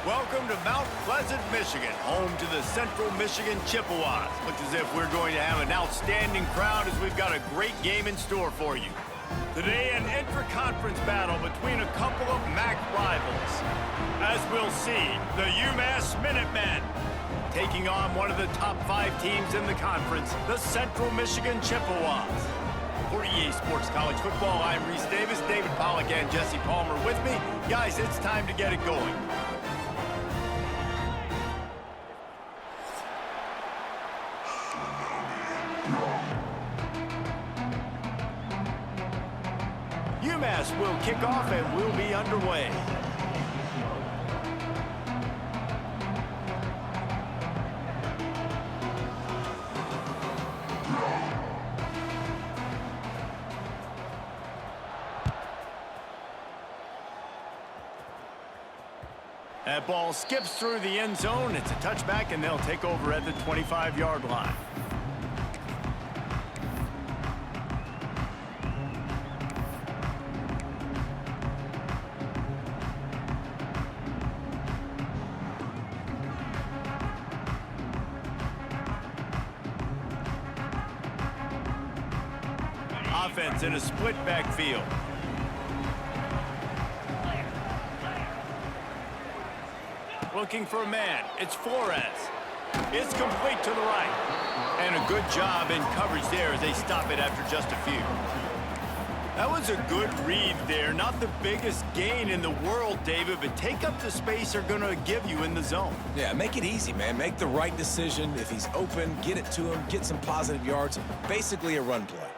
Welcome to Mount Pleasant, Michigan, home to the Central Michigan Chippewas. Looks as if we're going to have an outstanding crowd as we've got a great game in store for you. Today, an intra-conference battle between a couple of MAC rivals. As we'll see, the UMass Minutemen taking on one of the top 5 teams in the conference, the Central Michigan Chippewas. For EA Sports College Football, I'm Reese Davis, David Pollack, and Jesse Palmer with me. Guys, it's time to get it going. UMass will kick off and we'll be underway. That ball skips through the end zone. It's a touchback, and they'll take over at the 25-yard line. Offense in a split backfield. Looking for a man. It's Flores. It's complete to the right. And a good job in coverage there as they stop it after just a few. That was a good read there. Not the biggest gain in the world, David, but take up the space they're going to give you in the zone. Yeah, make it easy, man. Make the right decision. If he's open, get it to him, get some positive yards. Basically a run play.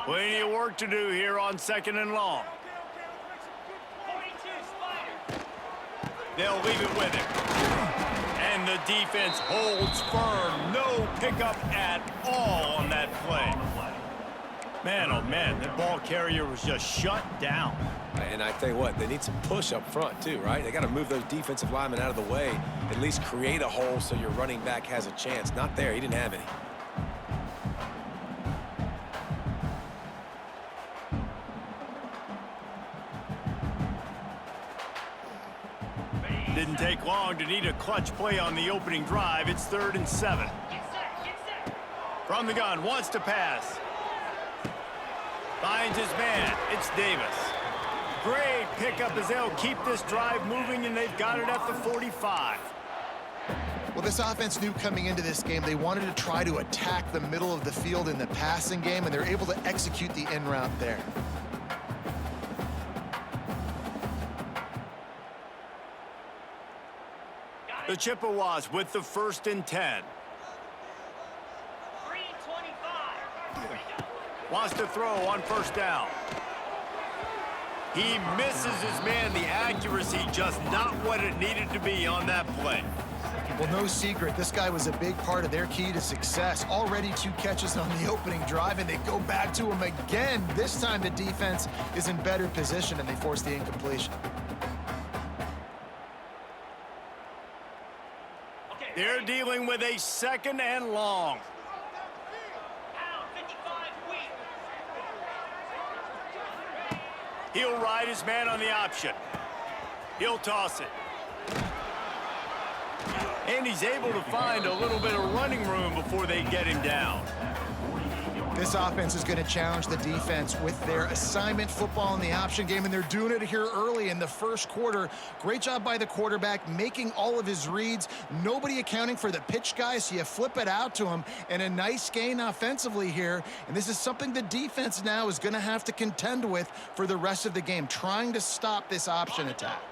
Plenty of work to do here on 2nd and long. They'll leave it with him. And the defense holds firm. No pickup at all on that play. Man, oh man, that ball carrier was just shut down. And I tell you what, they need some push up front too, right? They got to move those defensive linemen out of the way, at least create a hole so your running back has a chance. Not there, he didn't have any. Didn't take long to need a clutch play on the opening drive. It's 3rd and 7. From the gun, wants to pass. Finds his man. It's Davis. Great pickup as they'll keep this drive moving, and they've got it at the 45. Well, this offense knew coming into this game they wanted to try to attack the middle of the field in the passing game, and they're able to execute the in route there. The Chippewas with the 1st and 10. Wants to throw on 1st down. He misses his man. The accuracy just not what it needed to be on that play. Well, no secret, this guy was a big part of their key to success. Already 2 catches on the opening drive, and they go back to him again. This time the defense is in better position, and they force the incompletion. They're dealing with a 2nd and long. He'll ride his man on the option. He'll toss it. And he's able to find a little bit of running room before they get him down. This offense is going to challenge the defense with their assignment football in the option game, and they're doing it here early in the 1st quarter. Great job by the quarterback, making all of his reads. Nobody accounting for the pitch guy, so you flip it out to him, and a nice gain offensively here. And this is something the defense now is going to have to contend with for the rest of the game, trying to stop this option attack.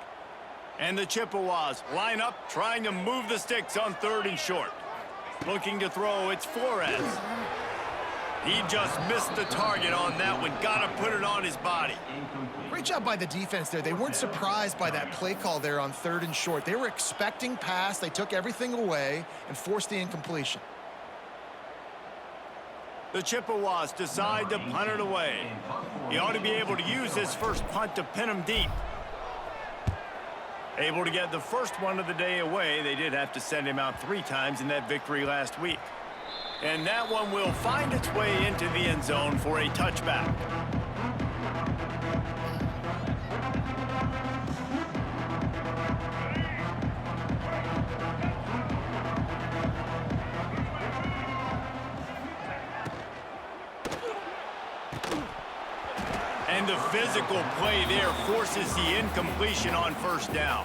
And the Chippewas line up, trying to move the sticks on 3rd and short. Looking to throw, it's Flores. He just missed the target on that one. Got to put it on his body. Great job by the defense there. They weren't surprised by that play call there on 3rd and short. They were expecting pass. They took everything away and forced the incompletion. The Chippewas decide to punt it away. He ought to be able to use his first punt to pin him deep. Able to get the first one of the day away. They did have to send him out 3 times in that victory last week. And that one will find its way into the end zone for a touchback. And the physical play there forces the incompletion on first down.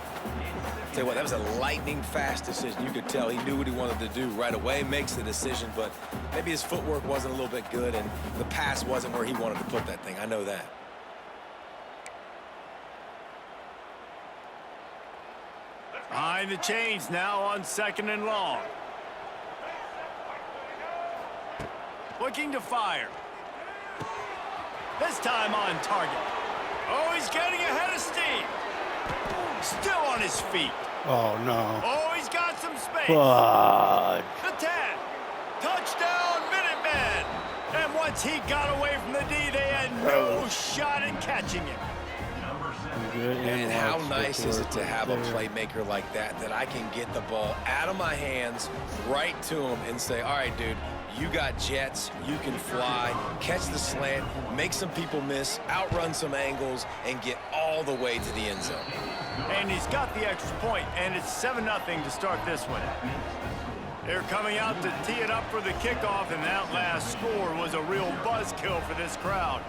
Tell you what, that was a lightning-fast decision. You could tell he knew what he wanted to do right away, makes the decision, but maybe his footwork wasn't a little bit good, and the pass wasn't where he wanted to put that thing. I know that. Behind the chains now on 2nd and long. Looking to fire. This time on target. Oh, he's getting ahead of steam. Still on his feet. Oh, no. Oh, he's got some space. Fudge. The 10. Touchdown, Minutemen. And once he got away from the D, they had no shot at catching him. And how nice is it to have a playmaker like that I can get the ball out of my hands right to him and say, all right, dude, you got jets, you can fly, catch the slant, make some people miss, outrun some angles, and get all the way to the end zone. And he's got the extra point, and it's 7-0 to start this one. They're coming out to tee it up for the kickoff, and that last score was a real buzzkill for this crowd.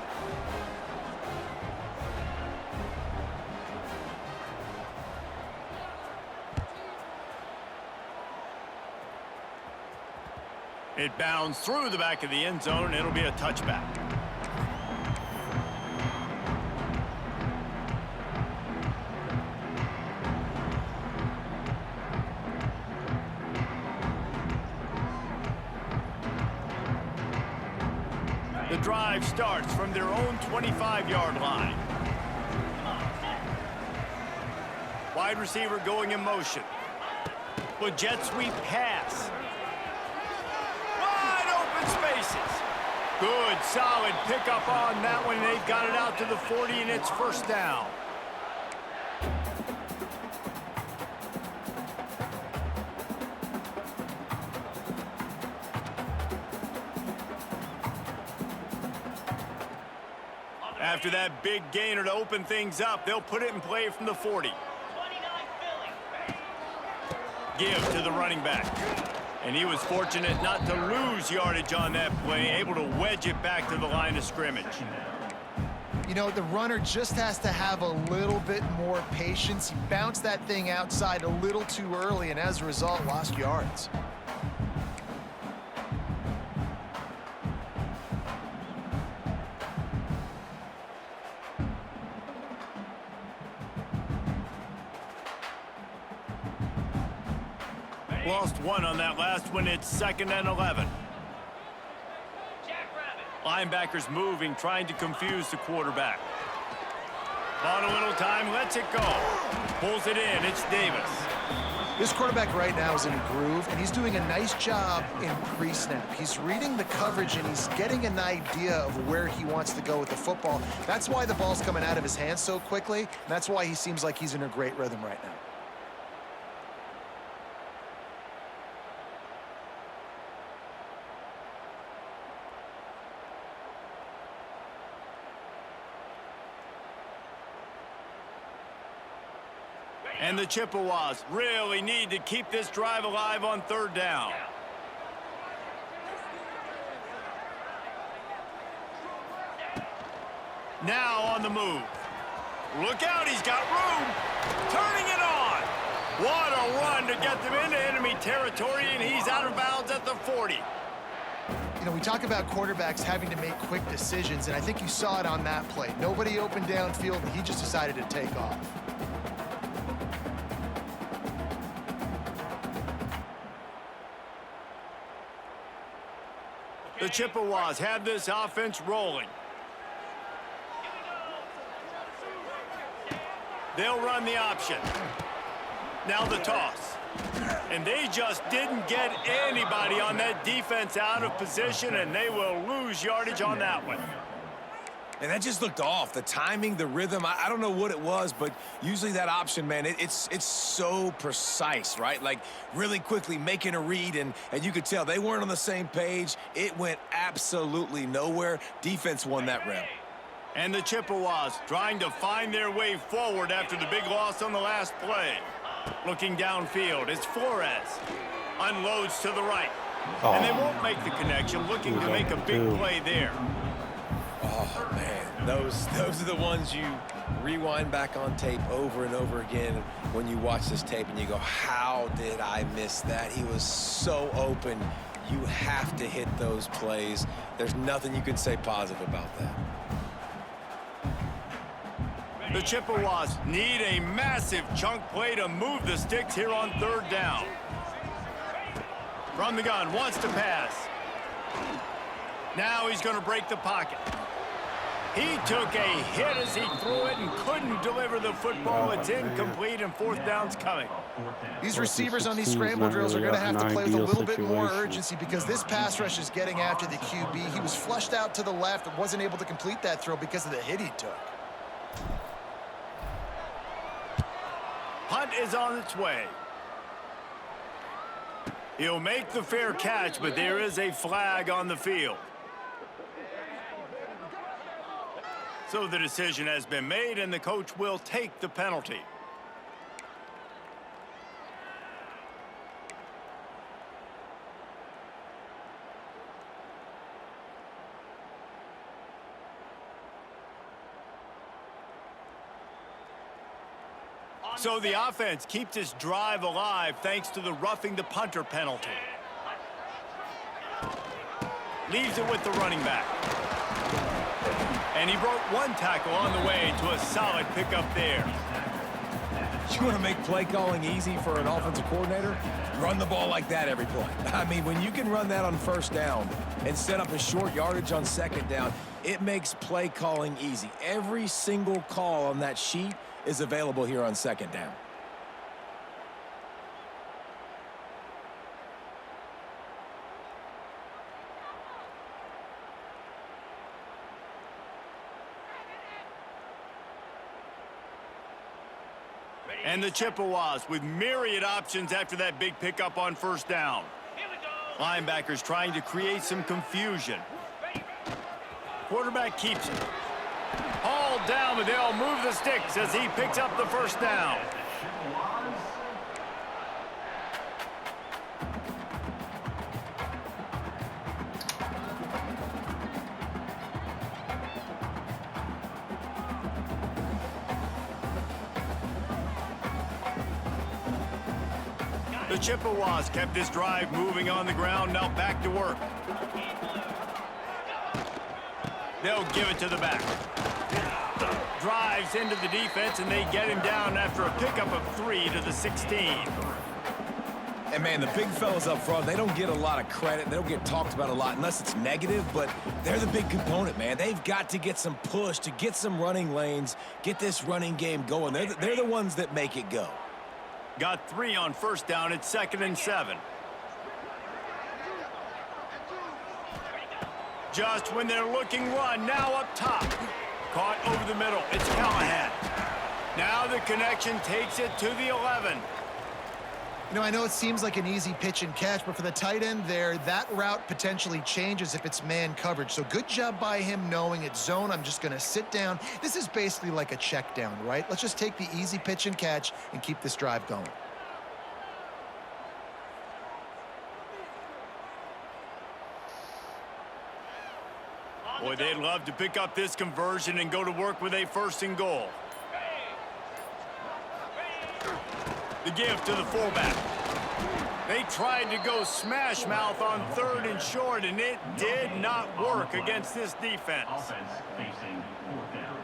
It bounds through the back of the end zone, and it'll be a touchback. The drive starts from their own 25-yard line. Wide receiver going in motion. With jet sweep pass. Spaces. Good, solid pickup on that one. They've got it out to the 40, and it's first down. After that big gainer to open things up, they'll put it in play from the 40. Give to the running back. And he was fortunate not to lose yardage on that play, able to wedge it back to the line of scrimmage. You know, the runner just has to have a little bit more patience. He bounced that thing outside a little too early, and as a result, lost yards. Lost one on that last one. It's 2nd and 11. Linebackers moving, trying to confuse the quarterback. On a little time, lets it go. Pulls it in. It's Davis. This quarterback right now is in a groove, and he's doing a nice job in pre-snap. He's reading the coverage, and he's getting an idea of where he wants to go with the football. That's why the ball's coming out of his hands so quickly, and that's why he seems like he's in a great rhythm right now. And the Chippewas really need to keep this drive alive on 3rd down. Now on the move. Look out, he's got room. Turning it on. What a run to get them into enemy territory, and he's out of bounds at the 40. You know, we talk about quarterbacks having to make quick decisions, and I think you saw it on that play. Nobody opened downfield, and he just decided to take off. The Chippewas have this offense rolling. They'll run the option. Now the toss. And they just didn't get anybody on that defense out of position, and they will lose yardage on that one. And that just looked off. The timing, the rhythm, I don't know what it was, but usually that option, man, it's so precise, right? Like really quickly making a read, and you could tell they weren't on the same page. It went absolutely nowhere. Defense won that rep. And the Chippewas trying to find their way forward after the big loss on the last play. Looking downfield, it's Flores. Unloads to the right. And they won't make the connection, looking to make a big play there. Oh, man. Those are the ones you rewind back on tape over and over again when you watch this tape and you go, how did I miss that? He was so open. You have to hit those plays. There's nothing you can say positive about that. The Chippewas need a massive chunk play to move the sticks here on 3rd down. From the gun, wants to pass. Now he's going to break the pocket. He took a hit as he threw it and couldn't deliver the football. It's incomplete, and 4th down's coming. These receivers on these scramble drills are going to have to play with a little bit more urgency because this pass rush is getting after the QB. He was flushed out to the left and wasn't able to complete that throw because of the hit he took. Punt is on its way. He'll make the fair catch, but there is a flag on the field. So the decision has been made, and the coach will take the penalty. So the offense keeps this drive alive thanks to the roughing the punter penalty. Leaves it with the running back. And he broke one tackle on the way to a solid pickup there. You want to make play calling easy for an offensive coordinator? Run the ball like that every play. I mean, when you can run that on 1st down and set up a short yardage on 2nd down, it makes play calling easy. Every single call on that sheet is available here on 2nd down. And the Chippewas with myriad options after that big pickup on 1st down. Linebackers trying to create some confusion. Quarterback keeps it. Hauled down, but they'll move the sticks as he picks up the 1st down. The Chippewas kept this drive moving on the ground, now back to work. They'll give it to the back. Drives into the defense, and they get him down after a pickup of 3 to the 16. And, man, the big fellas up front, they don't get a lot of credit. They don't get talked about a lot unless it's negative, but they're the big component, man. They've got to get some push to get some running lanes, get this running game going. They're the ones that make it go. Got 3 on 1st down. It's 2nd and 7. Just when they're looking run, now up top. Caught over the middle. It's Callahan. Now the connection takes it to the 11. You know, I know it seems like an easy pitch and catch, but for the tight end there, that route potentially changes if it's man coverage. So good job by him knowing it's zone. I'm just going to sit down. This is basically like a check down, right? Let's just take the easy pitch and catch and keep this drive going. Boy, they'd love to pick up this conversion and go to work with a 1st and goal. The give to the fullback. They tried to go smash mouth on 3rd and short, and it did not work against this defense. Offense facing 4th down.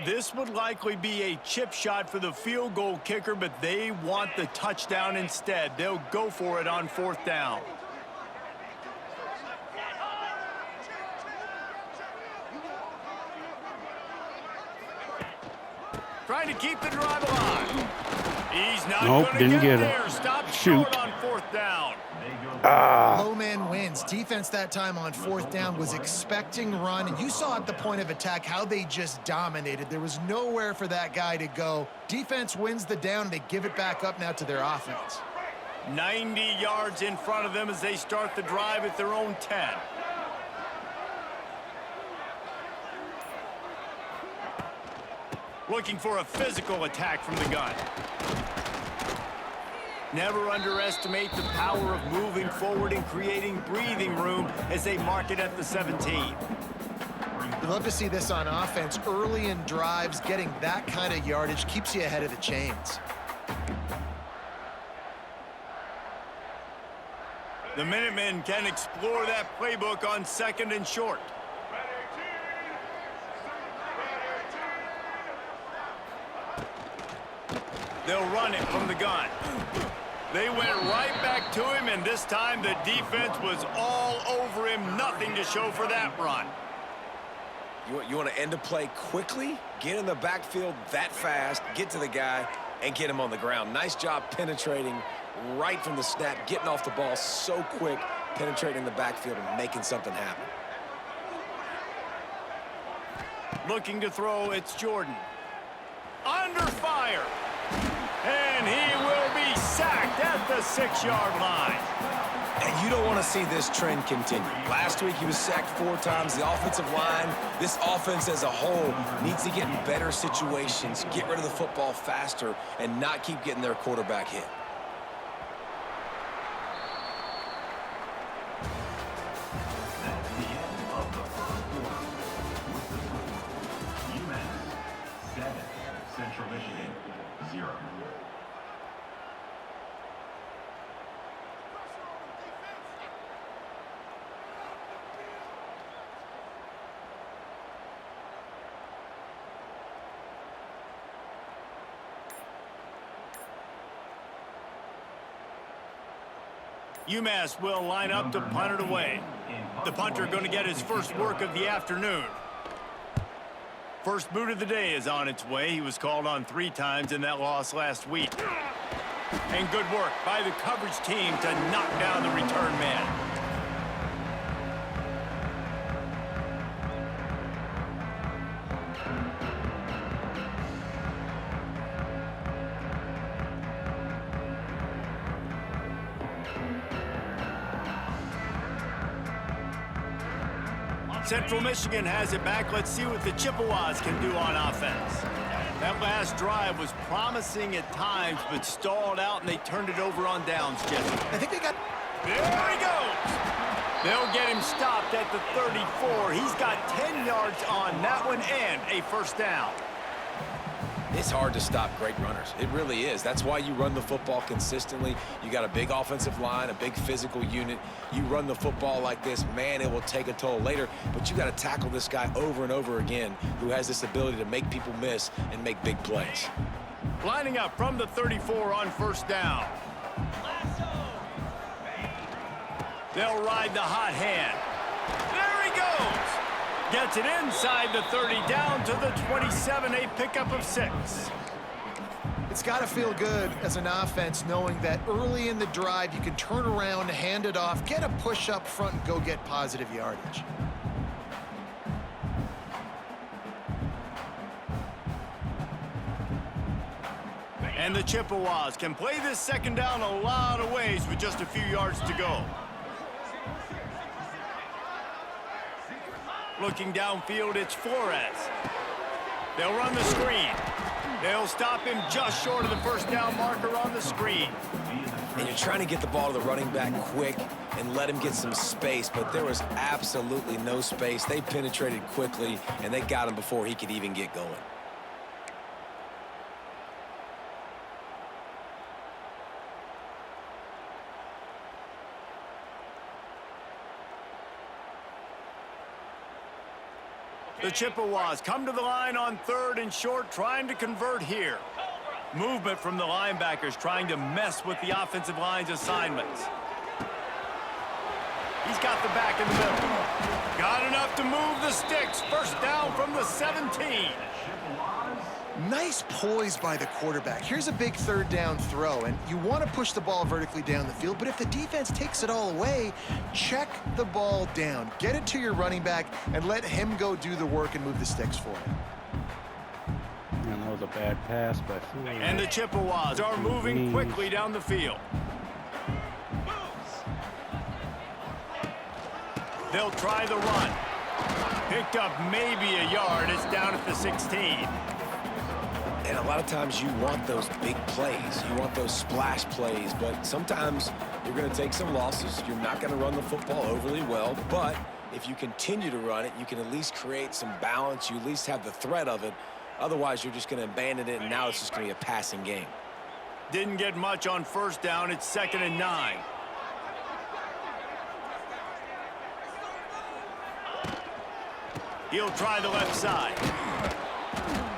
This would likely be a chip shot for the field goal kicker, but they want the touchdown instead. They'll go for it on 4th down. Trying to keep the drive alive. He's not going to get there. Stop short on 4th down. They go Low man wins. Defense that time on 4th down was expecting run, and you saw at the point of attack how they just dominated. There was nowhere for that guy to go. Defense wins the down. They give it back up now to their offense. 90 yards in front of them as they start the drive at their own 10. Looking for a physical attack from the gun. Never underestimate the power of moving forward and creating breathing room as they mark it at the 17. We love to see this on offense. Early in drives, getting that kind of yardage keeps you ahead of the chains. The Minutemen can explore that playbook on 2nd and short. They'll run it from the gun. They went right back to him, and this time the defense was all over him. Nothing to show for that run. You want to end a play quickly, get in the backfield that fast, get to the guy, and get him on the ground. Nice job penetrating right from the snap, getting off the ball so quick, penetrating the backfield and making something happen. Looking to throw, it's Jordan. Under fire. And he will be sacked at the 6-yard line. And you don't want to see this trend continue. Last week he was sacked 4 times. The offensive line, this offense as a whole, needs to get in better situations, get rid of the football faster, and not keep getting their quarterback hit. That's the end of the first quarter. UMass 7, Central Michigan 0. UMass will line up to punt it away. The punter going to get his first work of the afternoon. First boot of the day is on its way. He was called on 3 times in that loss last week. And good work by the coverage team to knock down the return man. Central Michigan has it back. Let's see what the Chippewas can do on offense. That last drive was promising at times, but stalled out, and they turned it over on downs, Jesse. I think they got... There he goes! They'll get him stopped at the 34. He's got 10 yards on that one and a first down. It's hard to stop great runners. It really is. That's why you run the football consistently. You got a big offensive line, a big physical unit. You run the football like this, man, it will take a toll later. But you got to tackle this guy over and over again who has this ability to make people miss and make big plays. Lining up from the 34 on first down. They'll ride the hot hand. There he goes! Gets it inside the 30, down to the 27, a pickup of 6. It's got to feel good as an offense knowing that early in the drive you can turn around, hand it off, get a push up front, and go get positive yardage. And the Chippewas can play this second down a lot of ways with just a few yards to go. Looking downfield, it's Flores. They'll run the screen. They'll stop him just short of the first down marker on the screen. And you're trying to get the ball to the running back quick and let him get some space, but there was absolutely no space. They penetrated quickly, and they got him before he could even get going. The Chippewas come to the line on 3rd and short, trying to convert here. Movement from the linebackers trying to mess with the offensive line's assignments. He's got the back in the middle. Got enough to move the sticks. First down from the 17. Nice poise by the quarterback. Here's a big third down throw, and you want to push the ball vertically down the field, but if the defense takes it all away, check the ball down. Get it to your running back and let him go do the work and move the sticks for you. And that was a bad pass by Floyd. And the Chippewas are moving quickly down the field. They'll try the run. Picked up maybe a yard. It's down at the 16. And a lot of times you want those big plays. You want those splash plays. But sometimes you're going to take some losses. You're not going to run the football overly well. But if you continue to run it, you can at least create some balance. You at least have the threat of it. Otherwise, you're just going to abandon it, and now it's just going to be a passing game. Didn't get much on first down. It's 2nd and 9. He'll try the left side.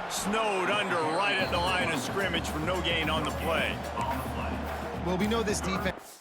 Snowed under right at the line of scrimmage for no gain on the play. Well, we know this defense.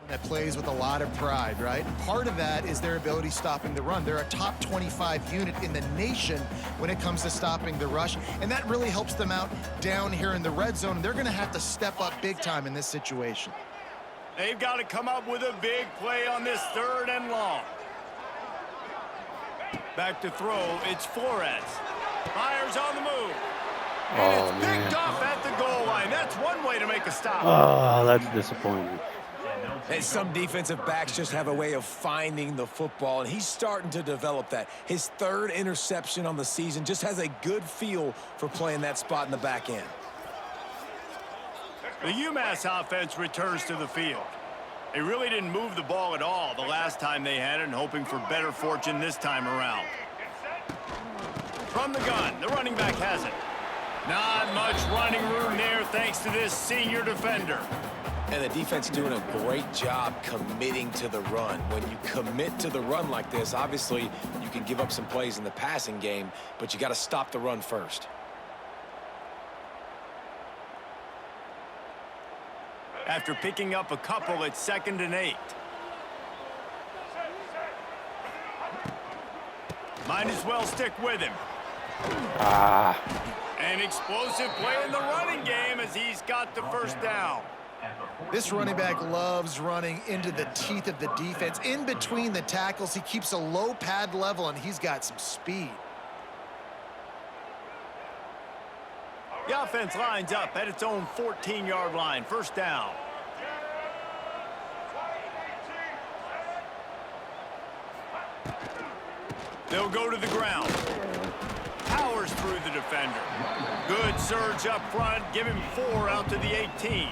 That plays with a lot of pride, right? Part of that is their ability stopping the run. They're a top 25 unit in the nation when it comes to stopping the rush, and that really helps them out down here in the red zone. They're going to have to step up big time in this situation. They've got to come up with a big play on this 3rd and long. Back to throw, it's Flores. Fires on the move. And it's picked off at the goal line. That's one way to make a stop. Oh, that's disappointing. And some defensive backs just have a way of finding the football, and he's starting to develop that. His 3rd interception on the season, just has a good feel for playing that spot in the back end. The UMass offense returns to the field. They really didn't move the ball at all the last time they had it, and hoping for better fortune this time around. From the gun, the running back has it. Not much running room there thanks to this senior defender. And the defense doing a great job committing to the run. When you commit to the run like this, obviously you can give up some plays in the passing game, but you got to stop the run first. After picking up a couple, it's 2nd and 8. Might as well stick with him. An explosive play in the running game as he's got the first down. This running back loves running into the teeth of the defense. In between the tackles, he keeps a low pad level, and he's got some speed. The offense lines up at its own 14-yard line. First down. They'll go to the ground. Powers through the defender. Good surge up front. Give him 4 out to the 18.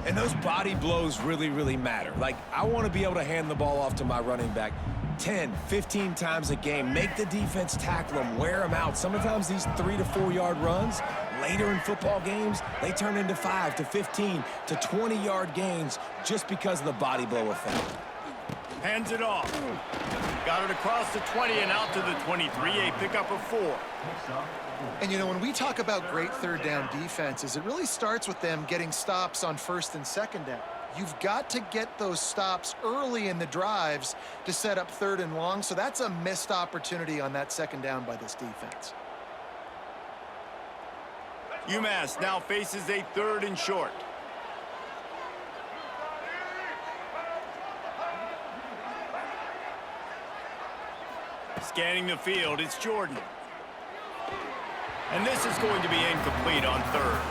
And those body blows really, really matter. Like, I want to be able to hand the ball off to my running back 10, 15 times a game. Make the defense tackle them, wear them out. Sometimes these 3 to 4 yard runs, later in football games, they turn into 5 to 15 to 20-yard gains just because of the body blow effect. Hands it off. Got it across the 20 and out to the 23. A pickup of 4. And, you know, when we talk about great third down defenses, it really starts with them getting stops on 1st and 2nd down. You've got to get those stops early in the drives to set up 3rd and long, so that's a missed opportunity on that 2nd down by this defense. UMass now faces a 3rd and short. Scanning the field, it's Jordan. And this is going to be incomplete on 3rd.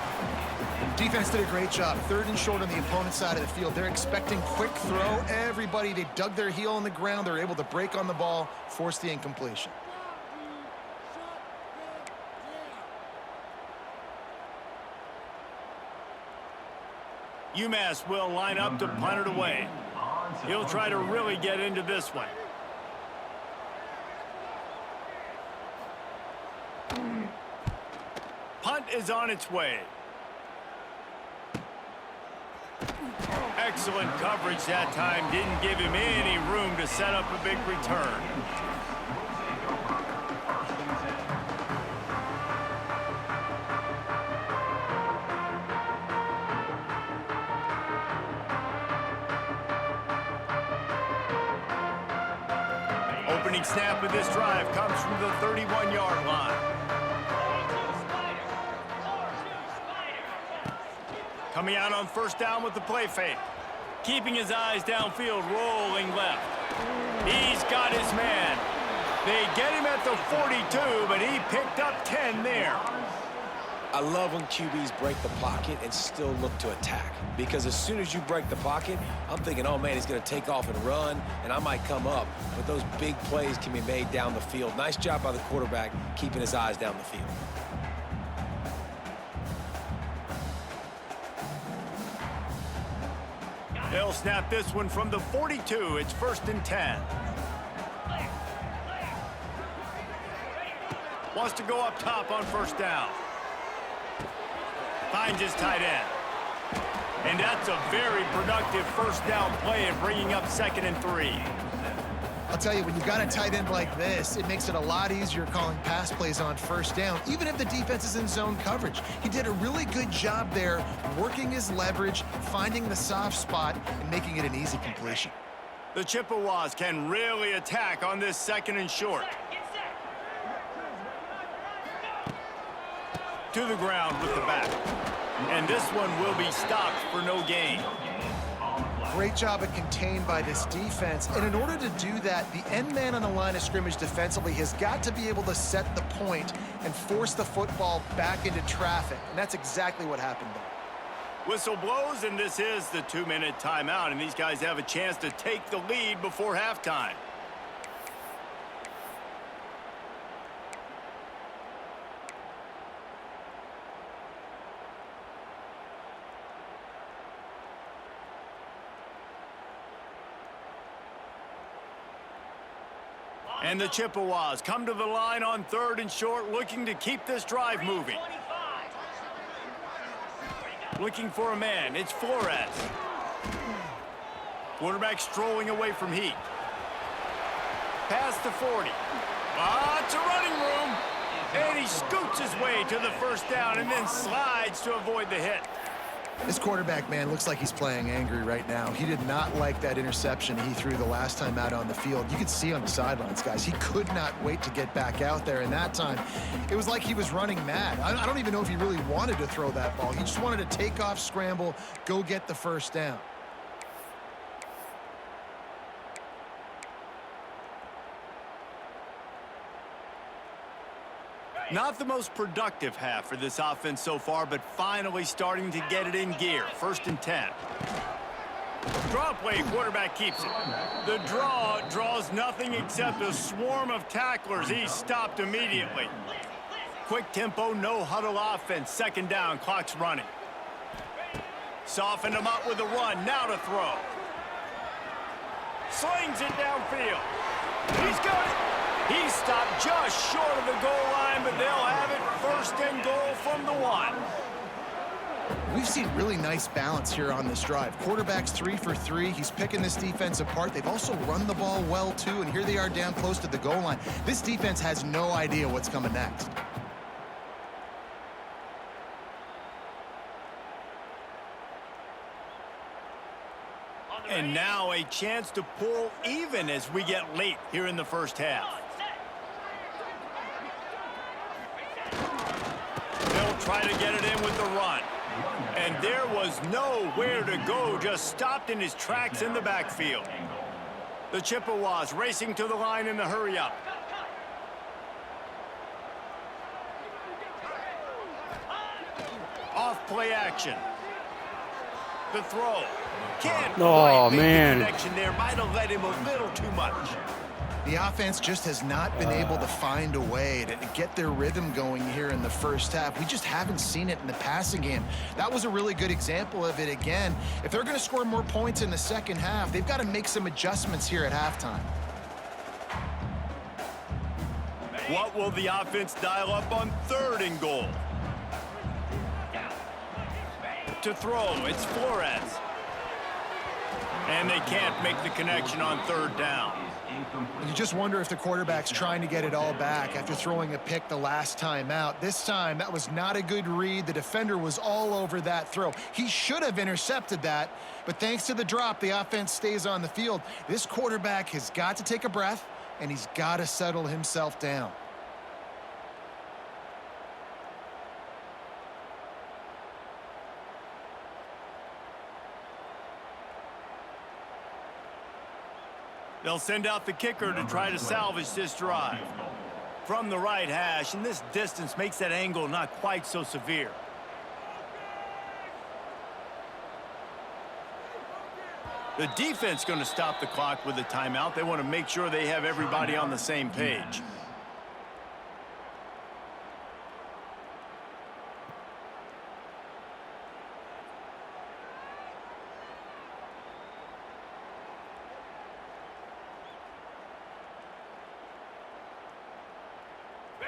Defense did a great job. 3rd and short on the opponent's side of the field. They're expecting quick throw. Everybody, they dug their heel on the ground. They're able to break on the ball, force the incompletion. UMass will line up to punt it away. He'll try to really get into this one. punt is on its way. Excellent coverage that time. Didn't give him any room to set up a big return. Opening snap of this drive comes from the 31-yard line. Coming out on first down with the play fake. Keeping his eyes downfield, rolling left. He's got his man. They get him at the 42, but he picked up 10 there. I love when QBs break the pocket and still look to attack. Because as soon as you break the pocket, I'm thinking, oh, man, he's going to take off and run, and I might come up. But those big plays can be made down the field. Nice job by the quarterback keeping his eyes down the field. They'll snap this one from the 42. It's 1st and 10. Wants to go up top on first down. Finds his tight end. And that's a very productive first down play in bringing up 2nd and 3. I'll tell you, when you've got a tight end like this, it makes it a lot easier calling pass plays on first down, even if the defense is in zone coverage. He did a really good job there, working his leverage, finding the soft spot, and making it an easy completion. The Chippewas can really attack on this 2nd and short. To the ground with the back. And this one will be stopped for no gain. Great job at contained by this defense. And in order to do that, the end man on the line of scrimmage defensively has got to be able to set the point and force the football back into traffic. And that's exactly what happened there. Whistle blows, and this is the 2-minute timeout. And these guys have a chance to take the lead before halftime. And the Chippewas come to the line on 3rd and short, looking to keep this drive moving. Looking for a man. It's Flores. Quarterback strolling away from heat. Past the 40. Lots of running room. And he scoots his way to the first down and then slides to avoid the hit. This quarterback, man, looks like he's playing angry right now. He did not like that interception he threw the last time out on the field. You could see on the sidelines, guys. He could not wait to get back out there. And that time, it was like he was running mad. I don't even know if he really wanted to throw that ball. He just wanted to take off, scramble, go get the first down. Not the most productive half for this offense so far, but finally starting to get it in gear. 1st and 10. Draw play, quarterback keeps it. The draw draws nothing except a swarm of tacklers. He's stopped immediately. Quick tempo, no huddle offense. 2nd down, clock's running. Softened him up with a run, now to throw. Slings it downfield. He's got it. He stopped just short of the goal line, but they'll have it 1st and goal from the 1. We've seen really nice balance here on this drive. Quarterback's 3 for 3. He's picking this defense apart. They've also run the ball well, too, and here they are down close to the goal line. This defense has no idea what's coming next. And now a chance to pull even as we get late here in the first half. They'll try to get it in with the run. And there was nowhere to go, just stopped in his tracks in the backfield. The Chippewas racing to the line in the hurry-up. Off play action. The throw. Can't quite make the connection there. Might have led him a little too much. The offense just has not been able to find a way to get their rhythm going here in the first half. We just haven't seen it in the passing game. That was a really good example of it again. If they're going to score more points in the second half, they've got to make some adjustments here at halftime. What will the offense dial up on 3rd and goal? to throw. It's Flores. And they can't make the connection on third down. You just wonder if the quarterback's trying to get it all back after throwing a pick the last time out. This time, that was not a good read. The defender was all over that throw. He should have intercepted that, but thanks to the drop, the offense stays on the field. This quarterback has got to take a breath, and he's got to settle himself down. They'll send out the kicker to try to salvage this drive. From the right hash, and this distance makes that angle not quite so severe. The defense going to stop the clock with a timeout. They want to make sure they have everybody on the same page.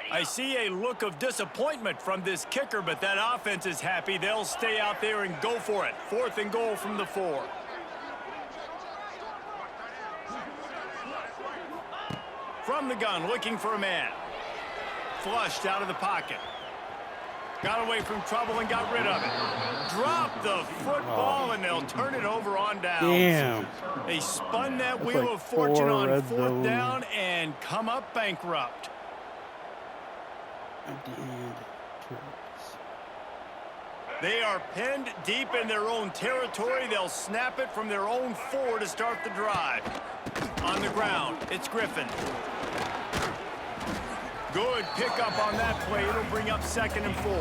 I see a look of disappointment from this kicker, but that offense is happy. They'll stay out there and go for it. 4th and goal from the 4. From the gun, looking for a man. Flushed out of the pocket. Got away from trouble and got rid of it. Dropped the football, and they'll turn it over on downs. Damn. They spun that That's wheel like of fortune on red 4th zone. down and come up bankrupt. At the end. They are pinned deep in their own territory. They'll snap it from their own 4 to start the drive. On the ground, it's Griffin. Good pickup on that play. It'll bring up 2nd and 4.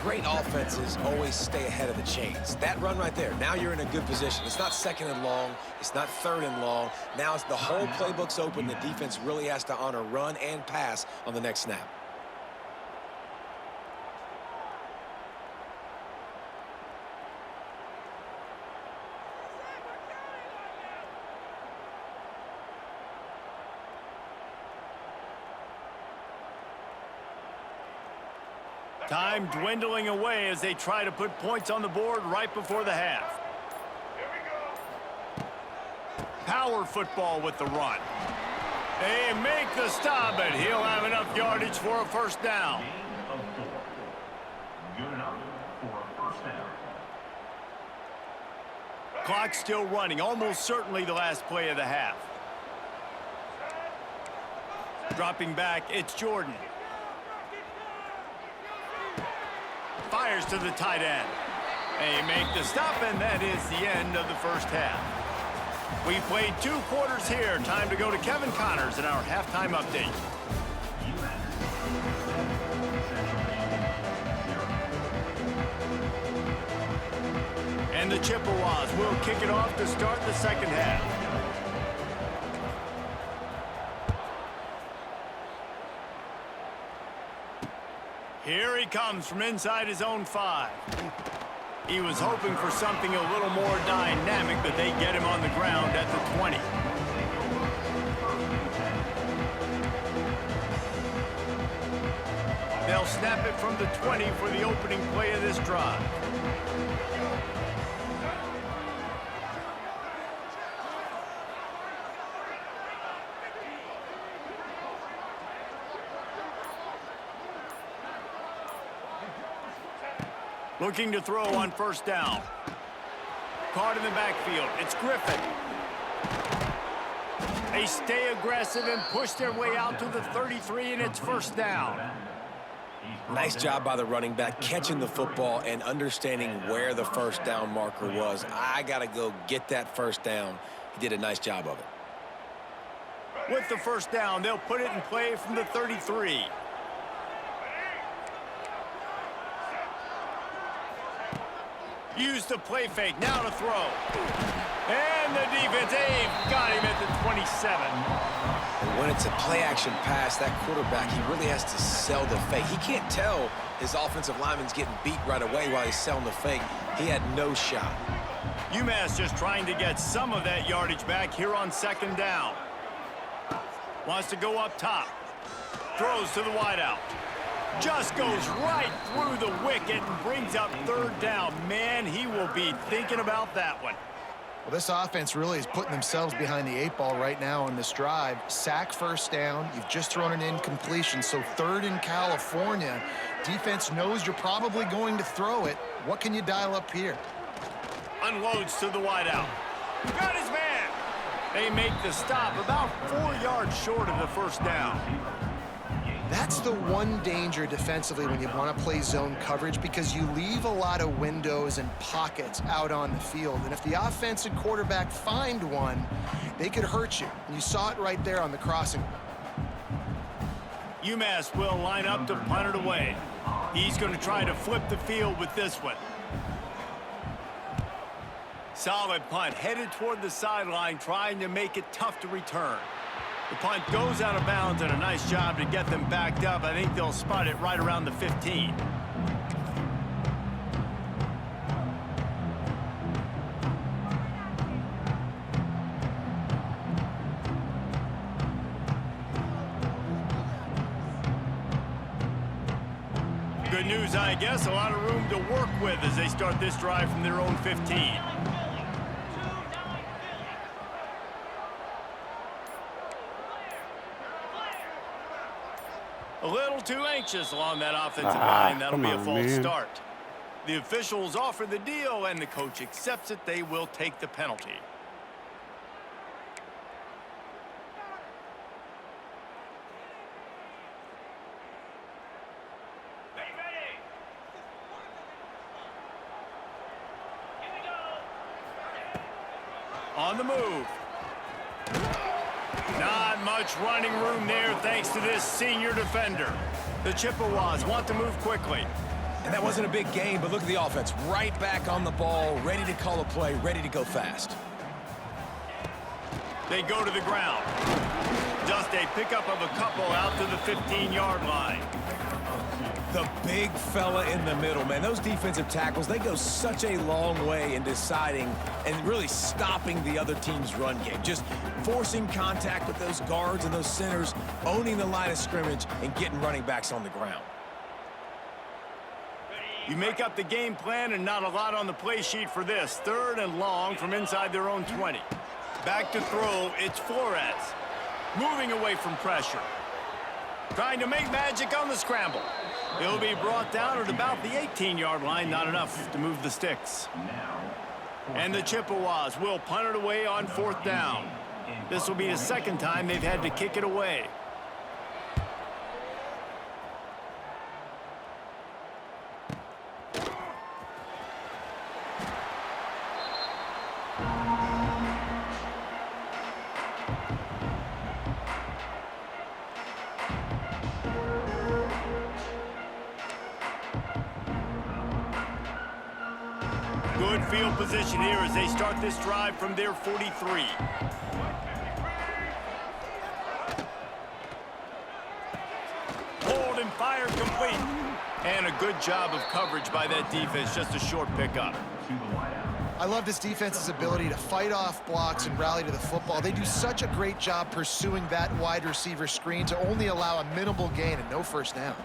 Great offenses always stay ahead of the chains. That run right there, now you're in a good position. It's not 2nd and long. It's not 3rd and long. Now it's the whole playbook's open. The defense really has to honor run and pass on the next snap. Time dwindling away as they try to put points on the board right before the half. Power football with the run. They make the stop, but he'll have enough yardage for a 1st down. Good enough for a 1st down. Clock still running, almost certainly the last play of the half. Dropping back, it's Jordan. Fires to the tight end. They make the stop, and that is the end of the 1st half. We played 2 quarters here. Time to go to Kevin Connors in our halftime update. And the Chippewas will kick it off to start the 2nd half. Here he comes from inside his own 5. He was hoping for something a little more dynamic, but they get him on the ground at the 20. They'll snap it from the 20 for the opening play of this drive. Looking to throw on 1st down. Caught in the backfield. It's Griffin. They stay aggressive and push their way out to the 33, and it's 1st down. Nice job by the running back, catching the football and understanding where the 1st down marker was. I got to go get that 1st down. He did a nice job of it. With the 1st down, they'll put it in play from the 33. Use the play fake, now to throw. And the defense, they've got him at the 27. And when it's a play-action pass, that quarterback, he really has to sell the fake. He can't tell his offensive lineman's getting beat right away while he's selling the fake. He had no shot. UMass just trying to get some of that yardage back here on 2nd down. Wants to go up top. Throws to the wideout. Just goes right through the wicket and brings up third down. Man, he will be thinking about that one. Well, this offense really is putting themselves behind the 8 ball right now on this drive. Sack first down. You've just thrown an incompletion, so third in California. Defense knows you're probably going to throw it. What can you dial up here? Unloads to the wideout. Got his man. They make the stop about 4 yards short of the first down. That's the one danger defensively when you want to play zone coverage, because you leave a lot of windows and pockets out on the field. And if the offense and quarterback find one, they could hurt you. And you saw it right there on the crossing. UMass will line up to punt it away. He's going to try to flip the field with this one. Solid punt, headed toward the sideline, trying to make it tough to return. The punt goes out of bounds, and a nice job to get them backed up. I think they'll spot it right around the 15. Good news, I guess. A lot of room to work with as they start this drive from their own 15. A little too anxious along that offensive line. That'll be a false start. The officials offer the deal, and the coach accepts it. They will take the penalty. On the move. Not much running room there thanks to this senior defender. The Chippewas want to move quickly. And that wasn't a big game, but look at the offense. Right back on the ball, ready to call a play, ready to go fast. They go to the ground. Just a pickup of a couple out to the 15-yard line. The big fella in the middle, man. Those defensive tackles, they go such a long way in deciding and really stopping the other team's run game. Just forcing contact with those guards and those centers, owning the line of scrimmage, and getting running backs on the ground. You make up the game plan, and not a lot on the play sheet for this. Third and long from inside their own 20. Back to throw, it's Flores. Moving away from pressure. Trying to make magic on the scramble. He'll be brought down at about the 18-yard line. Not enough to move the sticks. And the Chippewas will punt it away on fourth down. This will be the second time they've had to kick it away. Good field position here as they start this drive from their 43. Hold and fire complete. And a good job of coverage by that defense. Just a short pickup. I love this defense's ability to fight off blocks and rally to the football. They do such a great job pursuing that wide receiver screen to only allow a minimal gain and no first down.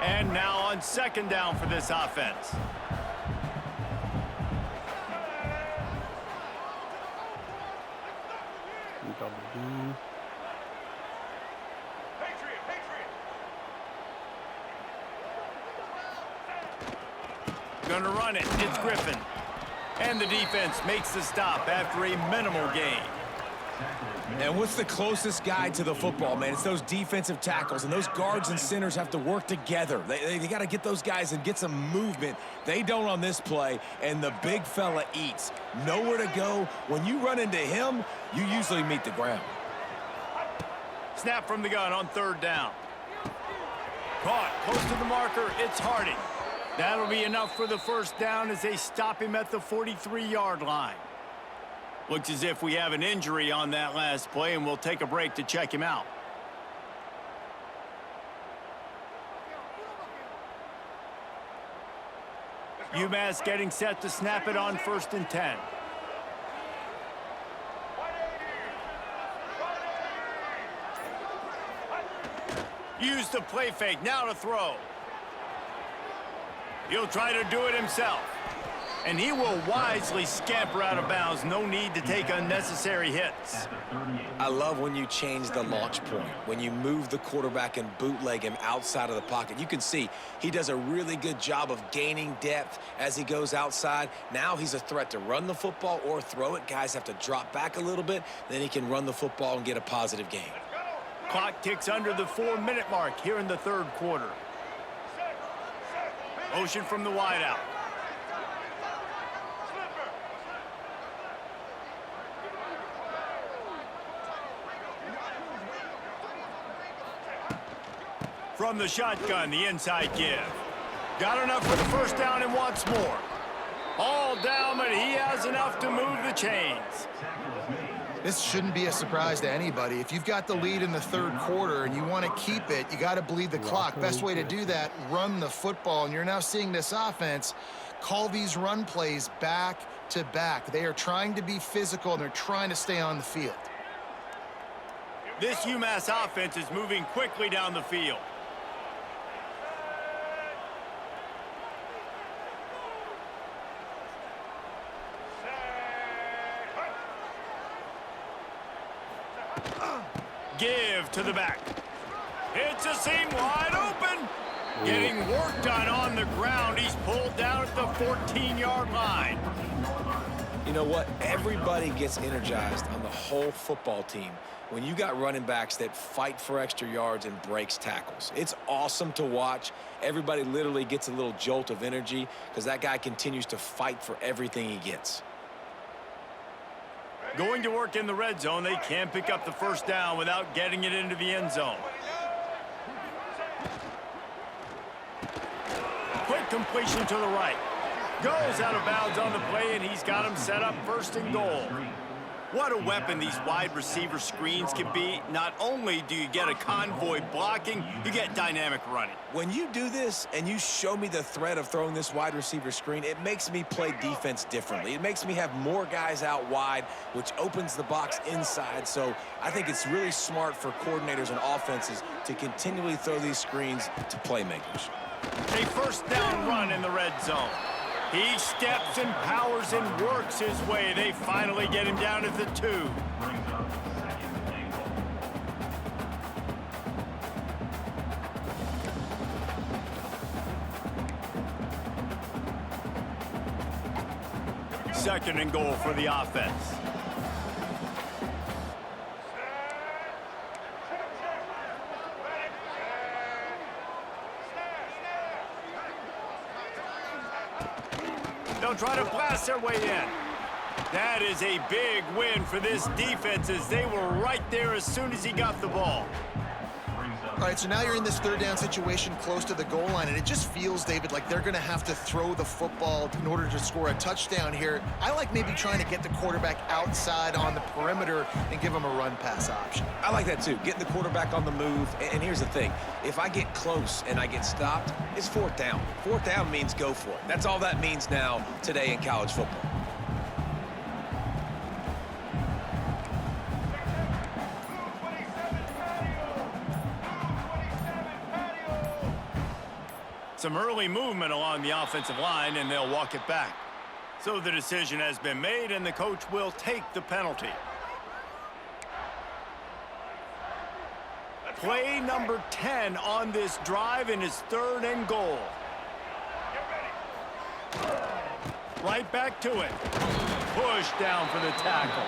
And now on second down for this offense. Gonna run it. It's Griffin. And the defense makes the stop after a minimal gain. And what's the closest guy to the football, man? It's those defensive tackles, and those guards and centers have to work together. They got to get those guys and get some movement. They don't on this play, and the big fella eats. Nowhere to go. When you run into him, you usually meet the ground. Snap from the gun on third down. Caught close to the marker. It's Harding. That'll be enough for the first down as they stop him at the 43-yard line. Looks as if we have an injury on that last play, and we'll take a break to check him out. UMass getting set to snap it on 1st and 10. Use the play fake, now to throw. He'll try to do it himself. And he will wisely scamper out of bounds. No need to take unnecessary hits. I love when you change the launch point, when you move the quarterback and bootleg him outside of the pocket. You can see he does a really good job of gaining depth as he goes outside. Now he's a threat to run the football or throw it. Guys have to drop back a little bit. Then he can run the football and get a positive gain. Clock ticks under the 4-minute mark here in the third quarter. Motion from the wideout. From the shotgun, the inside give. Got enough for the first down and wants more. All down, but he has enough to move the chains. This shouldn't be a surprise to anybody. If you've got the lead in the third quarter and you want to keep it, you got to bleed the clock. Best way to do that, run the football. And you're now seeing this offense call these run plays back to back. They are trying to be physical, and they're trying to stay on the field. This UMass offense is moving quickly down the field. Give to the back. It's a seam wide open. Getting work done on the ground. He's pulled down at the 14-yard line. You know what? Everybody gets energized on the whole football team when you got running backs that fight for extra yards and breaks tackles. It's awesome to watch. Everybody literally gets a little jolt of energy because that guy continues to fight for everything he gets. Going to work in the red zone. They can't pick up the first down without getting it into the end zone. Quick completion to the right. Goes out of bounds on the play, and he's got him set up first and goal. What a weapon these wide receiver screens can be. Not only do you get a convoy blocking, you get dynamic running. When you do this and you show me the threat of throwing this wide receiver screen, it makes me play defense differently. It makes me have more guys out wide, which opens the box inside. So I think it's really smart for coordinators and offenses to continually throw these screens to playmakers. A first down run in the red zone. He steps and powers and works his way. They finally get him down at the 2. Second and goal for the offense. They'll try to blast their way in. That is a big win for this defense as they were right there as soon as he got the ball. All right, so now you're in this third down situation close to the goal line, and it just feels, David, like they're going to have to throw the football in order to score a touchdown here. I like maybe trying to get the quarterback outside on the perimeter and give him a run-pass option. I like that too. Getting the quarterback on the move. And here's the thing. If I get close and I get stopped, it's fourth down. Fourth down means go for it. That's all that means now today in college football. Some early movement along the offensive line, and they'll walk it back. So the decision has been made, and the coach will take the penalty. Play number 10 on this drive, and it's third and goal. Right back to it. Push down for the tackle.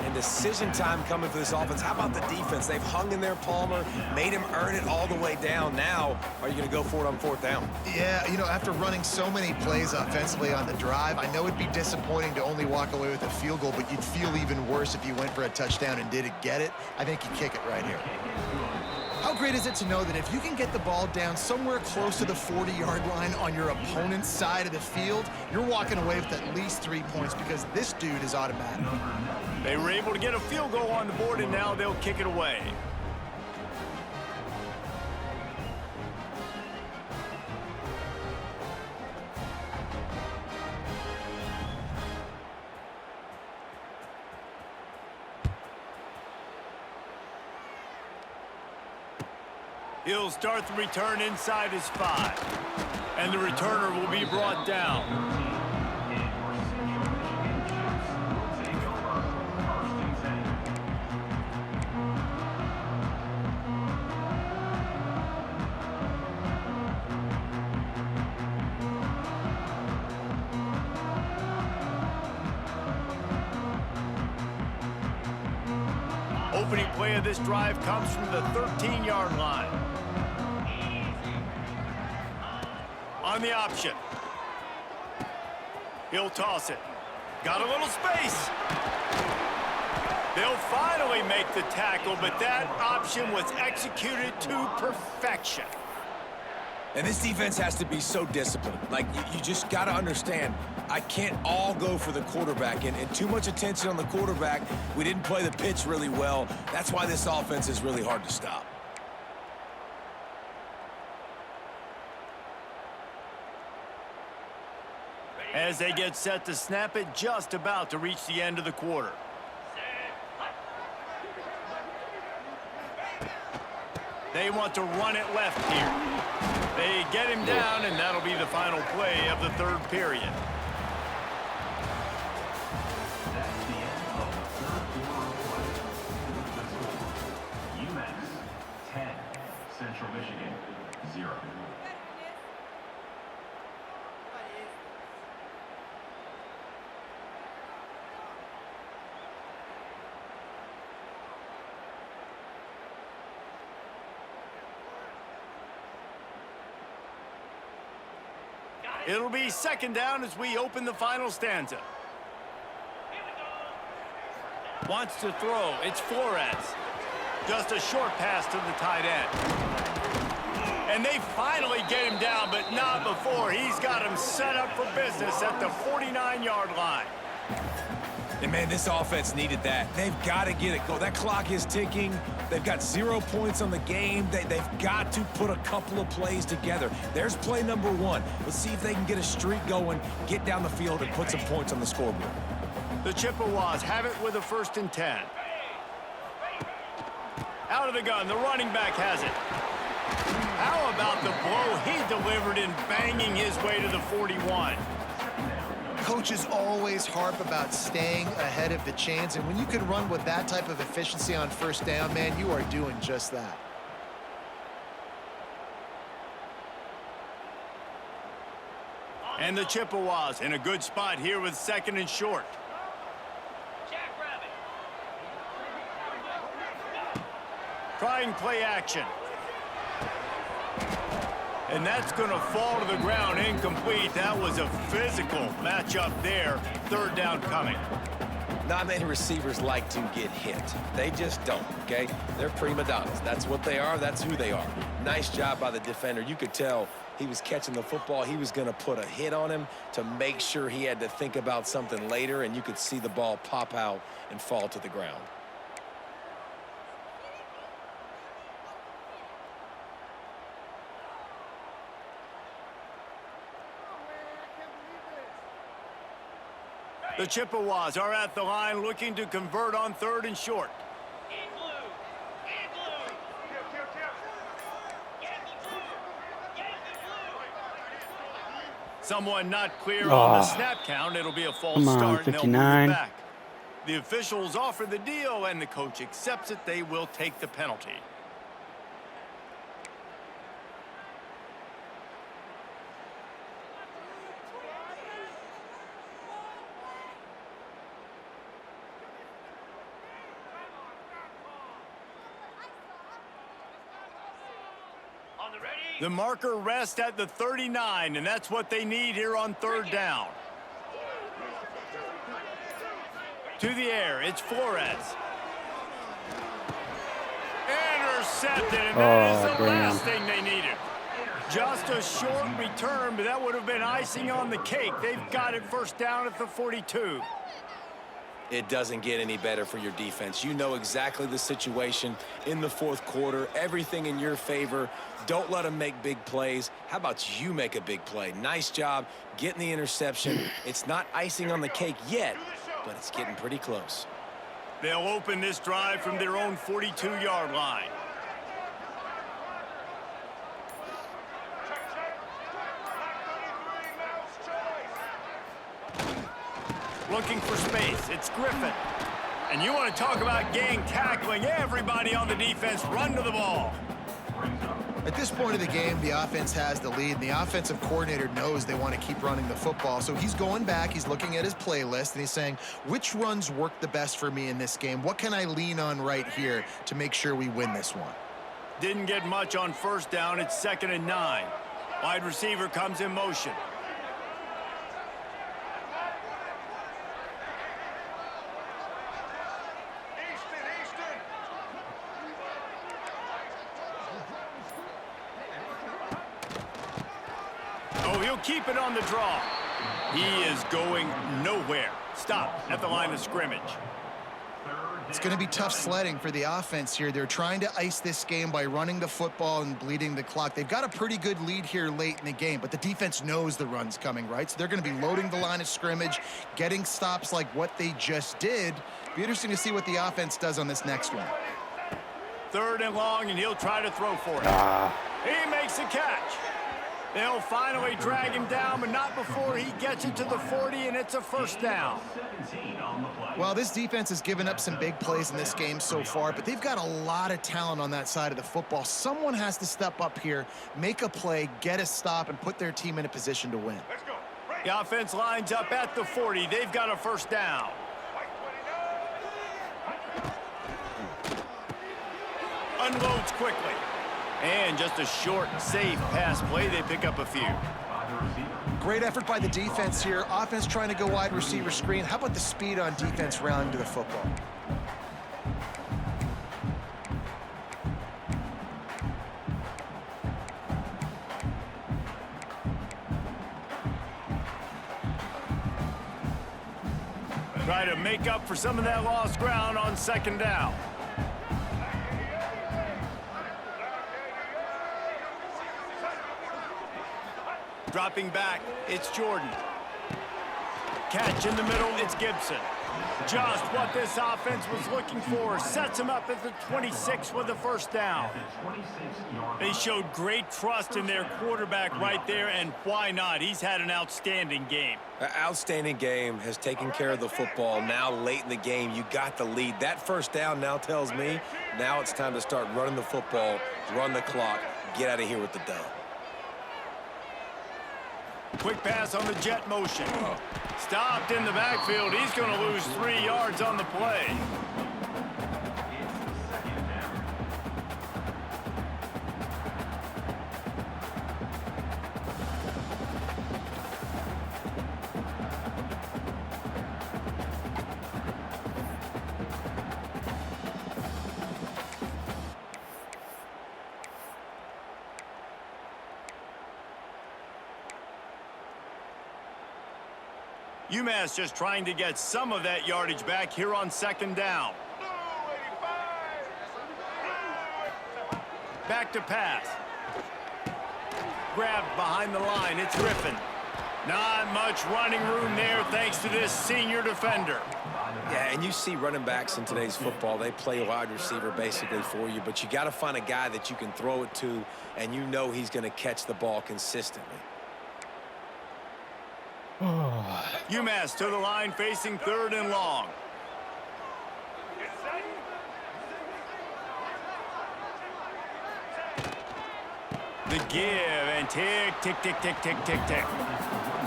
And decision time coming for this offense. How about the defense? They've hung in their Palmer, made him earn it all the way down. Now, are you going to go for it on fourth down? Yeah, you know, after running so many plays offensively on the drive, I know it'd be disappointing to only walk away with a field goal, but you'd feel even worse if you went for a touchdown and didn't get it. I think you kick it right here. How great is it to know that if you can get the ball down somewhere close to the 40-yard line on your opponent's side of the field, you're walking away with at least 3 points because this dude is automatic. They were able to get a field goal on the board, and now they'll kick it away. He'll start the return inside his 5. And the returner will be brought down. Opening play of this drive comes from the 13-yard line. On the option. He'll toss it. Got a little space. They'll finally make the tackle, but that option was executed to perfection. And this defense has to be so disciplined. Like, you just got to understand, I can't all go for the quarterback. And too much attention on the quarterback. We didn't play the pitch really well. That's why this offense is really hard to stop. As they get set to snap it, just about to reach the end of the quarter. They want to run it left here. They get him down, and that'll be the final play of the third period. That's the end of the third quarter. UMass 10, Central Michigan 0. It'll be second down as we open the final stanza. Wants to throw. It's Flores. Just a short pass to the tight end. And they finally get him down, but not before. He's got him set up for business at the 49-yard line. And, man, this offense needed that. They've got to get it going. That clock is ticking. They've got 0 points on the game. They've got to put a couple of plays together. There's play number 1. Let's see if they can get a streak going, get down the field, and put some points on the scoreboard. The Chippewas have it with a 1st and 10. Out of the gun, the running back has it. How about the blow he delivered in banging his way to the 41? Coaches always harp about staying ahead of the chains, and when you can run with that type of efficiency on first down, man, you are doing just that. And the Chippewas in a good spot here with 2nd and short. Trying play action. And that's going to fall to the ground incomplete. That was a physical matchup there. 3rd down coming. Not many receivers like to get hit. They just don't, okay? They're prima donnas. That's what they are. That's who they are. Nice job by the defender. You could tell he was catching the football. He was going to put a hit on him to make sure he had to think about something later, and you could see the ball pop out and fall to the ground. The Chippewas are at the line looking to convert on 3rd and short. Someone not clear on the snap count. It'll be a false start, and they'll move it back. The officials offer the deal, and the coach accepts it. They will take the penalty. The marker rests at the 39, and that's what they need here on 3rd down. To the air, it's Flores. Intercepted, and that is the last thing they needed. Just a short return, but that would have been icing on the cake. They've got it 1st down at the 42. It doesn't get any better for your defense. You know exactly the situation in the 4th quarter. Everything in your favor. Don't let them make big plays. How about you make a big play? Nice job getting the interception. It's not icing on the cake yet, but it's getting pretty close. They'll open this drive from their own 42-yard line. Looking for space. It's Griffin. And you want to talk about gang tackling. Everybody on the defense run to the ball. At this point of the game, the offense has the lead, and the offensive coordinator knows they want to keep running the football. So he's going back, he's looking at his playlist, and he's saying, which runs work the best for me in this game? What can I lean on right here to make sure we win this one? Didn't get much on first down. It's 2nd and 9. Wide receiver comes in motion. Oh, he'll keep it on the draw. He is going nowhere. Stop at the line of scrimmage. It's going to be tough sledding for the offense here. They're trying to ice this game by running the football and bleeding the clock. They've got a pretty good lead here late in the game, but the defense knows the run's coming, right? So they're going to be loading the line of scrimmage, getting stops like what they just did. Be interesting to see what the offense does on this next one. 3rd and long, and he'll try to throw for it. He makes a catch. They'll finally drag him down, but not before he gets it to the 40, and it's a first down. Well, this defense has given up some big plays in this game so far, but they've got a lot of talent on that side of the football. Someone has to step up here, make a play, get a stop, and put their team in a position to win. The offense lines up at the 40. They've got a first down. Unloads quickly. And just a short, safe pass play. They pick up a few. Great effort by the defense here. Offense trying to go wide receiver screen. How about the speed on defense rallying to the football? Try to make up for some of that lost ground on 2nd down. Dropping back, it's Jordan. Catch in the middle, it's Gibson. Just what this offense was looking for. Sets him up at the 26 with the first down. They showed great trust in their quarterback right there, and why not? He's had an outstanding game. An outstanding game, has taken care of the football. Now late in the game, you got the lead. That first down now tells me now it's time to start running the football, run the clock, get out of here with the dub. Quick pass on the jet motion. Stopped in the backfield. He's going to lose 3 yards on the play. UMass just trying to get some of that yardage back here on 2nd down. Back to pass. Grabbed behind the line. It's Griffin. Not much running room there thanks to this senior defender. Yeah, and you see running backs in today's football, they play wide receiver basically for you, but you got to find a guy that you can throw it to, and you know he's going to catch the ball consistently. UMass to the line facing 3rd and long. The give and tick, tick, tick, tick, tick, tick, tick.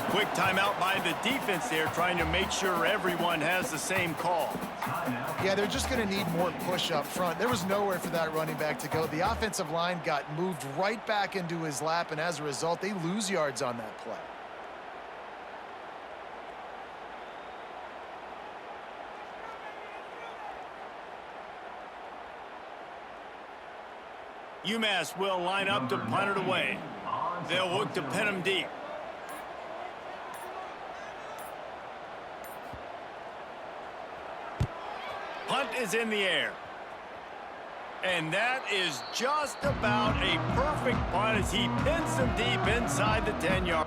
Quick timeout by the defense there, trying to make sure everyone has the same call. Yeah, they're just going to need more push up front. There was nowhere for that running back to go. The offensive line got moved right back into his lap, and as a result, they lose yards on that play. UMass will line up to punt it away. They'll look to pin him deep. Punt is in the air. And that is just about a perfect punt as he pins him deep inside the 10-yard.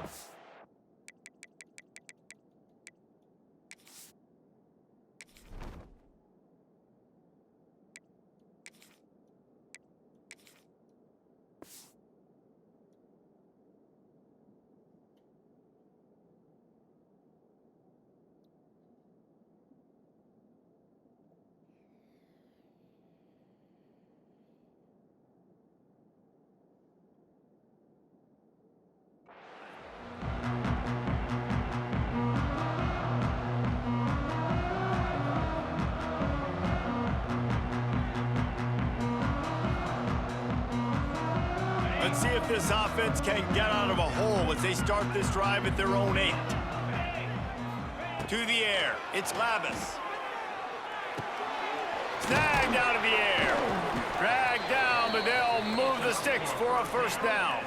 Let's see if this offense can get out of a hole as they start this drive at their own 8. To the air, it's Labus. Snagged out of the air. Dragged down, but they'll move the sticks for a first down.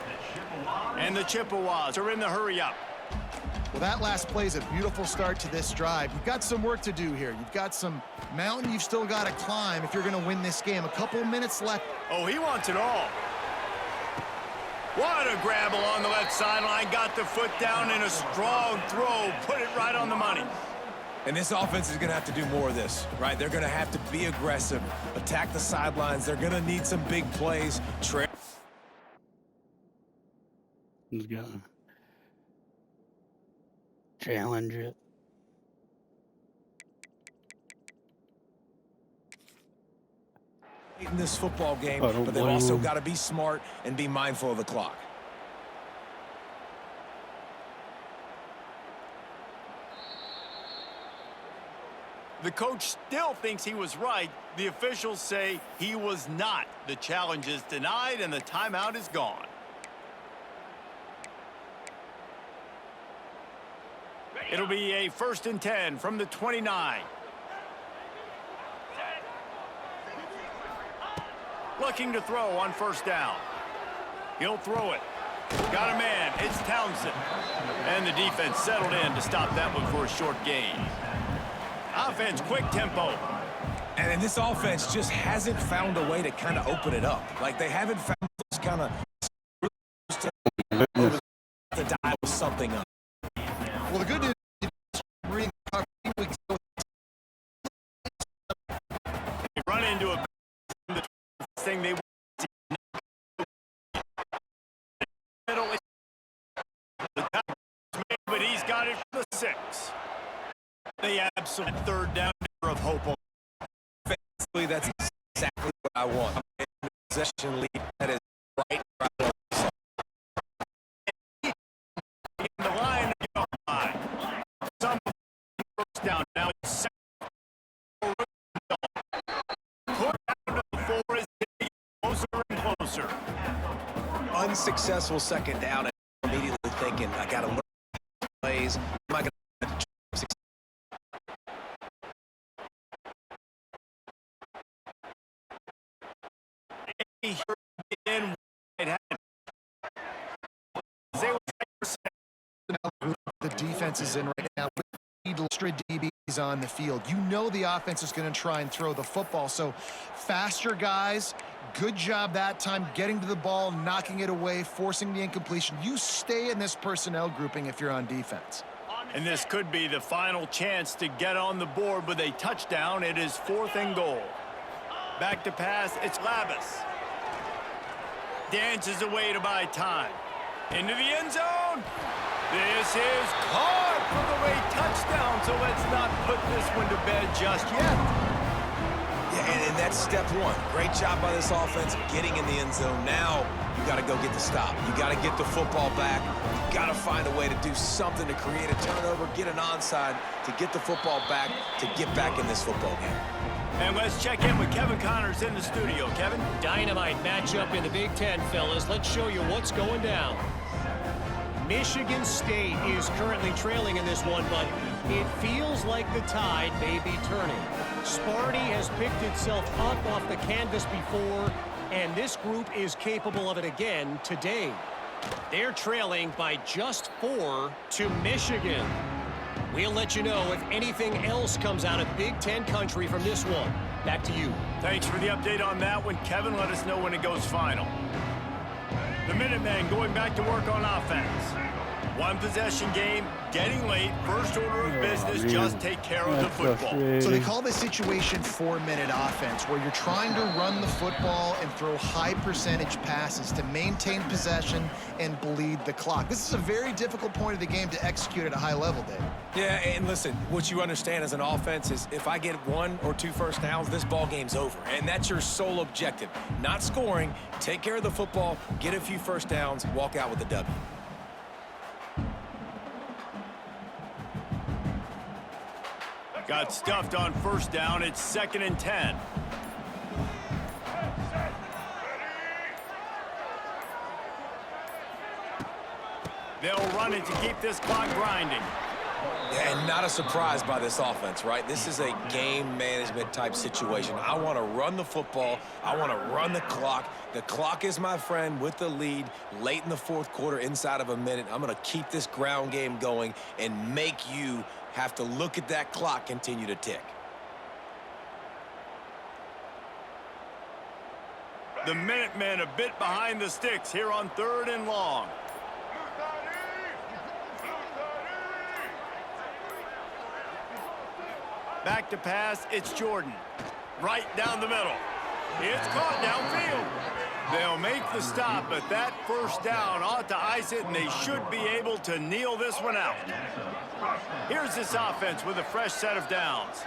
And the Chippewas are in the hurry-up. Well, that last play is a beautiful start to this drive. You've got some work to do here. You've got some mountain you've still got to climb if you're going to win this game. A couple minutes left. Oh, he wants it all. What a grab along the left sideline. Got the foot down in a strong throw. Put it right on the money. And this offense is going to have to do more of this, right? They're going to have to be aggressive, attack the sidelines. They're going to need some big plays. He's going to challenge it. In this football game, but they've also got to be smart and be mindful of the clock. The coach still thinks he was right. The officials say he was not. The challenge is denied, and the timeout is gone. It'll be a 1st and 10 from the 29. Looking to throw on first down. He'll throw it. Got a man. It's Townsend. And the defense settled in to stop that one for a short gain. Offense, quick tempo. And this offense just hasn't found a way to kind of open it up. Like, they haven't found this kind of the dial something up. Well, the good news is they run into a thing they but he's got it for the 6. The absolute third down of hope. Offensively, that's exactly what I want. Possession lead that is right on the line. Some first down now. Put down to the 4 as they get closer and closer. Unsuccessful second down, and immediately thinking, I got to learn plays. Am I going to the defense is in right now with extra DBs on the field. You know the offense is going to try and throw the football, so faster guys, good job that time getting to the ball, knocking it away, forcing the incompletion. You stay in this personnel grouping if you're on defense. And this could be the final chance to get on the board with a touchdown. It is 4th and goal. Back to pass, it's Labus. Dances away to buy time. Into the end zone. This is caught for the late touchdown, so let's not put this one to bed just yet. Yeah, and that's step 1. Great job by this offense getting in the end zone. Now you got to go get the stop. You got to get the football back. You got to find a way to do something to create a turnover, get an onside, to get the football back, to get back in this football game. And let's check in with Kevin Connors in the studio. Kevin? Dynamite matchup in the Big Ten, fellas. Let's show you what's going down. Michigan State is currently trailing in this one, but it feels like the tide may be turning. Sparty has picked itself up off the canvas before, and this group is capable of it again today. They're trailing by just 4 to Michigan. We'll let you know if anything else comes out of Big Ten country from this one. Back to you. Thanks for the update on that one, Kevin. Let us know when it goes final. The Minutemen going back to work on offense. One possession game, getting late. First order of business, just take care of the football. So they call this situation 4-minute offense, where you're trying to run the football and throw high percentage passes to maintain possession and bleed the clock. This is a very difficult point of the game to execute at a high level, Dave. Yeah, and listen, what you understand as an offense is if I get 1 or 2 first downs, this ball game's over. And that's your sole objective. Not scoring, take care of the football, get a few first downs, walk out with a W. Got stuffed on first down. It's 2nd and 10. They'll run it to keep this clock grinding. Yeah, and not a surprise by this offense, right? This is a game management type situation. I want to run the football. I want to run the clock. The clock is my friend with the lead late in the fourth quarter, inside of a minute. I'm going to keep this ground game going and make you have to look at that clock continue to tick. The Minutemen a bit behind the sticks here on 3rd and long. Back to pass, it's Jordan. Right down the middle. It's caught downfield. They'll make the stop, but that first down ought to ice it, and they should be able to kneel this one out. Here's this offense with a fresh set of downs.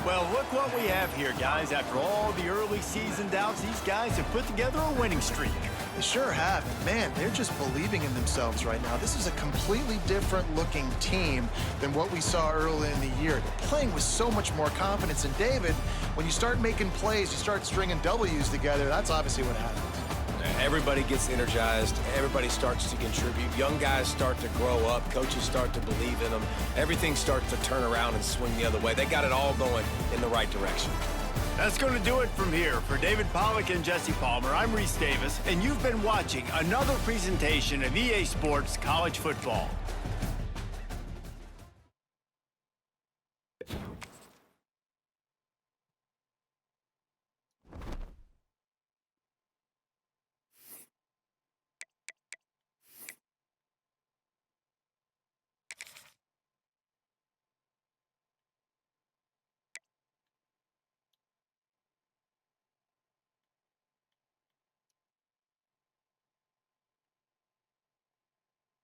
Well, look what we have here, guys. After all the early season doubts, these guys have put together a winning streak. They sure have. And man, they're just believing in themselves right now. This is a completely different looking team than what we saw early in the year. They're playing with so much more confidence. And David, when you start making plays, you start stringing W's together, that's obviously what happens. Everybody gets energized. Everybody starts to contribute. Young guys start to grow up. Coaches start to believe in them. Everything starts to turn around and swing the other way. They got it all going in the right direction. That's going to do it from here. For David Pollack and Jesse Palmer, I'm Reese Davis, and you've been watching another presentation of EA Sports College Football.